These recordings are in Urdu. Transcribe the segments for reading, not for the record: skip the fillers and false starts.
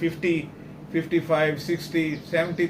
50, 55, 60, 70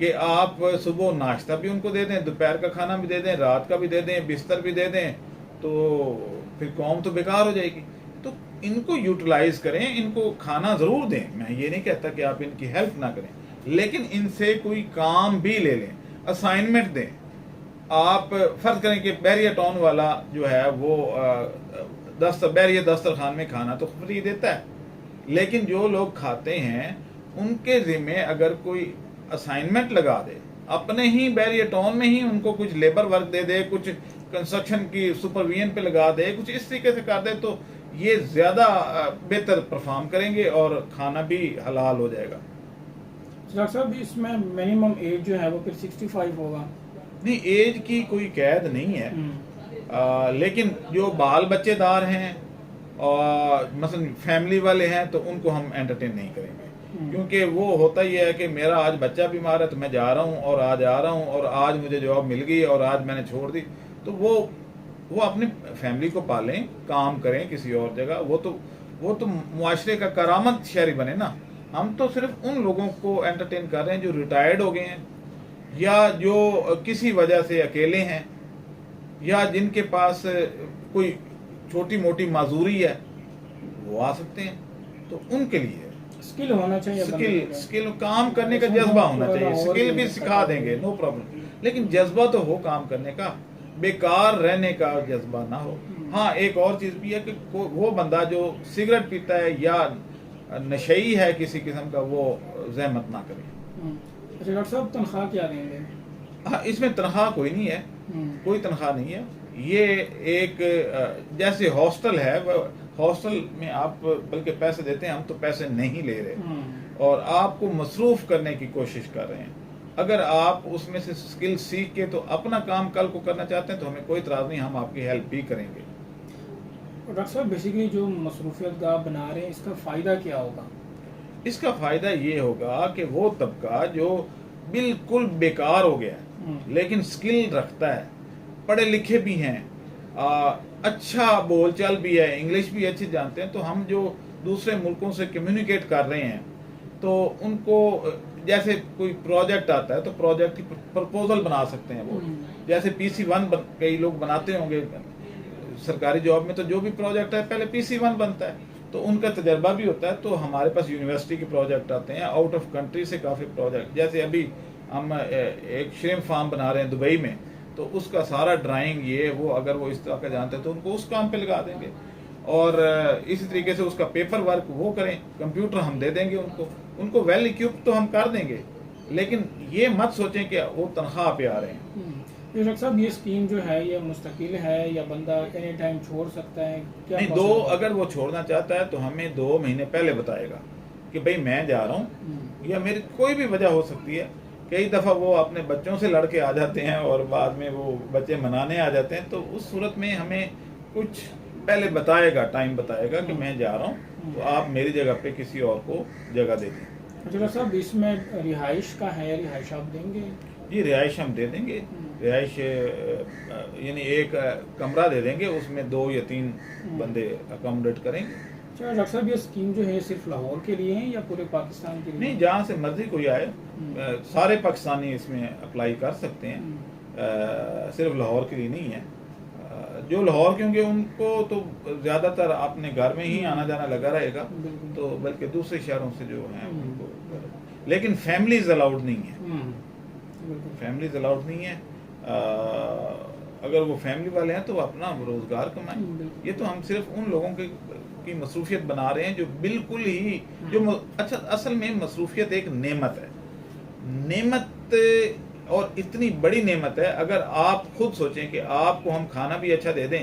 کہ آپ صبح ناشتہ بھی ان کو دے دیں, دوپہر کا کھانا بھی دے دیں, رات کا بھی دے دیں, بستر بھی دے دیں, تو پھر قوم تو بیکار ہو جائے گی. تو ان کو یوٹیلائز کریں, ان کو کھانا ضرور دیں. میں یہ نہیں کہتا کہ آپ ان کی ہیلپ نہ کریں, لیکن ان سے کوئی کام بھی لے لیں, اسائنمنٹ دیں. آپ فرض کریں کہ بحریہ ٹاؤن والا جو ہے وہ بحریہ دسترخوان میں کھانا تو فری دیتا ہے, لیکن جو لوگ کھاتے ہیں ان کے ذمہ اگر کوئی اسائنمنٹ لگا دے, اپنے ہی بحریہ ٹاؤن میں ہی ان کو کچھ لیبر ورک دے دے, کچھ کنسٹرکشن کی سپرویژن پہ لگا دے, کچھ اس طریقے سے کر دے, تو یہ زیادہ بہتر پرفارم کریں گے اور کھانا بھی حلال ہو جائے گا. ڈاکٹر صاحب اس میں منیمم ایج جو ہے وہ پھر 65 ہوگا؟ نہیں, ایج کی کوئی قید نہیں ہے, لیکن جو بال بچے دار ہیں اور مثلا فیملی والے ہیں تو ان کو ہم انٹرٹین نہیں کریں گے, کیونکہ وہ ہوتا ہی ہے کہ میرا آج بچہ بیمار ہے تو میں جا رہا ہوں اور آج آ رہا ہوں اور آج مجھے جاب مل گئی اور آج میں نے چھوڑ دی. تو وہ اپنی فیملی کو پالیں, کام کریں کسی اور جگہ. وہ تو معاشرے کا کرامت شہری بنے نا. ہم تو صرف ان لوگوں کو انٹرٹین کر رہے ہیں جو ریٹائرڈ ہو گئے ہیں, یا جو کسی وجہ سے اکیلے ہیں, یا جن کے پاس کوئی چھوٹی موٹی معذوری ہے, وہ آ سکتے ہیں. تو ان کے لیے اسکل ہونا چاہیے, اسکل کام کرنے کا جذبہ ہونا چاہیے. اسکل بھی سکھا دیں گے, نو پرابلم, لیکن جذبہ تو ہو کام کرنے کا, بیکار رہنے کا جذبہ نہ ہو. ہاں, ایک اور چیز بھی ہے کہ وہ بندہ جو سگریٹ پیتا ہے یا نشئی ہے کسی قسم کا, وہ زحمت نہ کرے. اچھا ڈاکٹر صاحب, تنخواہ کیا دیں گے؟ ہاں, اس میں تنخواہ کوئی نہیں ہے, کوئی تنخواہ نہیں ہے. یہ ایک جیسے ہاسٹل ہے, ہاسٹل میں آپ بلکہ پیسے دیتے ہیں, ہم تو پیسے نہیں لے رہے اور آپ کو مصروف کرنے کی کوشش کر رہے ہیں. اگر آپ اس میں سے اسکل سیکھ کے تو اپنا کام کل کو کرنا چاہتے ہیں تو ہمیں کوئی اعتراض نہیں, ہم آپ کی ہیلپ بھی کریں گے. ڈاکٹر صاحب بیسیکلی جو مصروفیت گاہ بنا رہے ہیں, اس کا فائدہ کیا ہوگا؟ اس کا فائدہ یہ ہوگا کہ وہ طبقہ جو بالکل بیکار ہو گیا ہے لیکن سکل رکھتا ہے, پڑھے لکھے بھی ہیں, اچھا بول چال بھی ہے, انگلش بھی اچھی جانتے ہیں, تو ہم جو دوسرے ملکوں سے کمیونیکیٹ کر رہے ہیں تو ان کو جیسے کوئی پروجیکٹ آتا ہے تو پروجیکٹ کی پرپوزل بنا سکتے ہیں. وہ جیسے PC1 کئی لوگ بناتے ہوں گے سرکاری جاب میں, تو جو بھی پروجیکٹ ہے پہلے PC1 بنتا ہے, تو ان کا تجربہ بھی ہوتا ہے. تو ہمارے پاس یونیورسٹی کے پروجیکٹ آتے ہیں, آؤٹ آف کنٹری سے کافی پروجیکٹ, جیسے ابھی ہم ایک شریم فارم بنا رہے ہیں دبئی میں, تو اس کا سارا ڈرائنگ یہ وہ اگر وہ اس طرح کا جانتے ہیں تو ان کو اس کام پہ لگا دیں گے, اور اسی طریقے سے اس کا پیپر ورک وہ کریں, کمپیوٹر ہم دے دیں گے ان کو ویل اکوپڈ تو ہم کر دیں گے, لیکن یہ مت سوچیں کہ وہ تنخواہ پہ آ رہے ہیں. ڈاکٹر صاحب یہ اسکیم جو ہے یہ مستقل ہے یا بندہ اینی ٹائم چھوڑ سکتا ہے؟ نہیں, اگر وہ چھوڑنا چاہتا ہے تو ہمیں 2 مہینے پہلے بتائے گا کہ بھئی میں جا رہا ہوں, یا میری کوئی بھی وجہ ہو سکتی ہے. کئی دفعہ وہ اپنے بچوں سے لڑ کے آ جاتے ہیں اور بعد میں وہ بچے منانے آ جاتے ہیں, تو اس صورت میں ہمیں کچھ پہلے بتائے گا, ٹائم بتائے گا کہ میں جا رہا ہوں, تو آپ میری جگہ پہ کسی اور کو جگہ دے دیں. ڈاکٹر صاحب اس میں رہائش کا ہے, رہائش آپ دیں گے؟ جی, رہائش ہم دے دیں گے. رہائش یعنی ایک کمرہ دے دیں گے, اس میں 2 یا 3 بندے اکاموڈیٹ کریں گے. اچھا ڈاکٹر صاحب, یہ اسکیم جو ہے صرف لاہور کے لیے ہے یا پورے پاکستان کے لیے؟ نہیں, جہاں سے مرضی کوئی آئے, سارے پاکستانی اس میں اپلائی کر سکتے ہیں, صرف لاہور کے لیے نہیں ہے. جو لاہور کے ہوں گے ان کو تو زیادہ تر اپنے گھر میں ہی آنا جانا لگا رہے گا, تو بلکہ دوسرے شہروں سے جو ہیں ان کو, لیکن فیملیز الاؤڈ نہیں ہے, فیملیز الاؤڈ نہیں ہے. اگر وہ فیملی والے ہیں تو وہ اپنا روزگار کمائیں. یہ تو ہم صرف ان لوگوں کی مصروفیت بنا رہے ہیں جو بالکل ہی اچھا, اصل میں مصروفیت ایک نعمت ہے, نعمت, اور اتنی بڑی نعمت ہے. اگر آپ خود سوچیں کہ آپ کو ہم کھانا بھی اچھا دے دیں,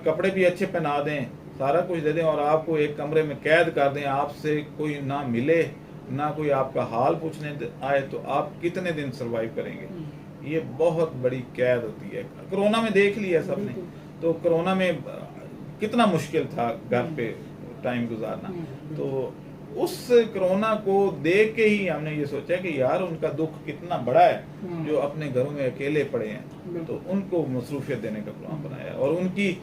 کپڑے بھی اچھے پہنا دیں, سارا کچھ دے دیں, اور آپ کو ایک کمرے میں قید کر دیں, آپ سے کوئی نہ ملے نہ کوئی آپ کا حال پوچھنے آئے, تو آپ کتنے دن سروائیو کریں گے؟ یہ بہت بڑی قید ہوتی ہے. کرونا میں دیکھ لیا سب نے, تو کرونا میں کتنا مشکل تھا گھر پہ ٹائم گزارنا. تو اس کرونا کو دیکھ کے ہی ہم نے یہ سوچا کہ یار ان کا دکھ کتنا بڑا ہے جو اپنے گھروں میں اکیلے پڑے ہیں, تو ان کو مصروفیت دینے کا پروگرام بنایا, اور ان کی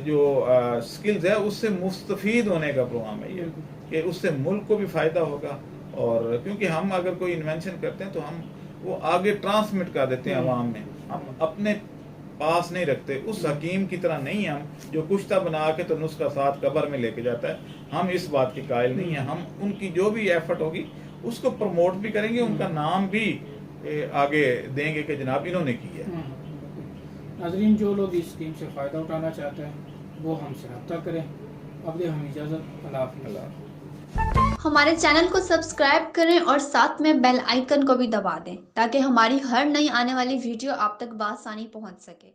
جو سکلز ہے اس سے مستفید ہونے کا پروگرام ہے یہ, کہ اس سے ملک کو بھی فائدہ ہوگا اور کیونکہ ہم اگر کوئی انوینشن کرتے ہیں تو ہم وہ آگے ٹرانسمٹ کر دیتے ہیں عوام میں، ہم اپنے پاس نہیں رکھتے. اس حکیم کی طرح نہیں ہم جو کشتہ بنا کے تو نسخہ ساتھ قبر میں لے کے جاتا ہے. ہم اس بات کے قائل نہیں ہیں. ہم ان کی جو بھی ایفرٹ ہوگی اس کو پروموٹ بھی کریں گے، ان کا نام بھی آگے دیں گے کہ جناب انہوں نے کی ہے. ناظرین، جو لوگ اس اسکیم سے فائدہ اٹھانا چاہتے ہیں وہ ہم سے رابطہ کریں. اب دے ہم اجازت. اللہ حافظ. ہمارے چینل کو سبسکرائب کریں اور ساتھ میں بیل آئیکن کو بھی دبا دیں تاکہ ہماری ہر نئی آنے والی ویڈیو آپ تک بآسانی پہنچ سکے.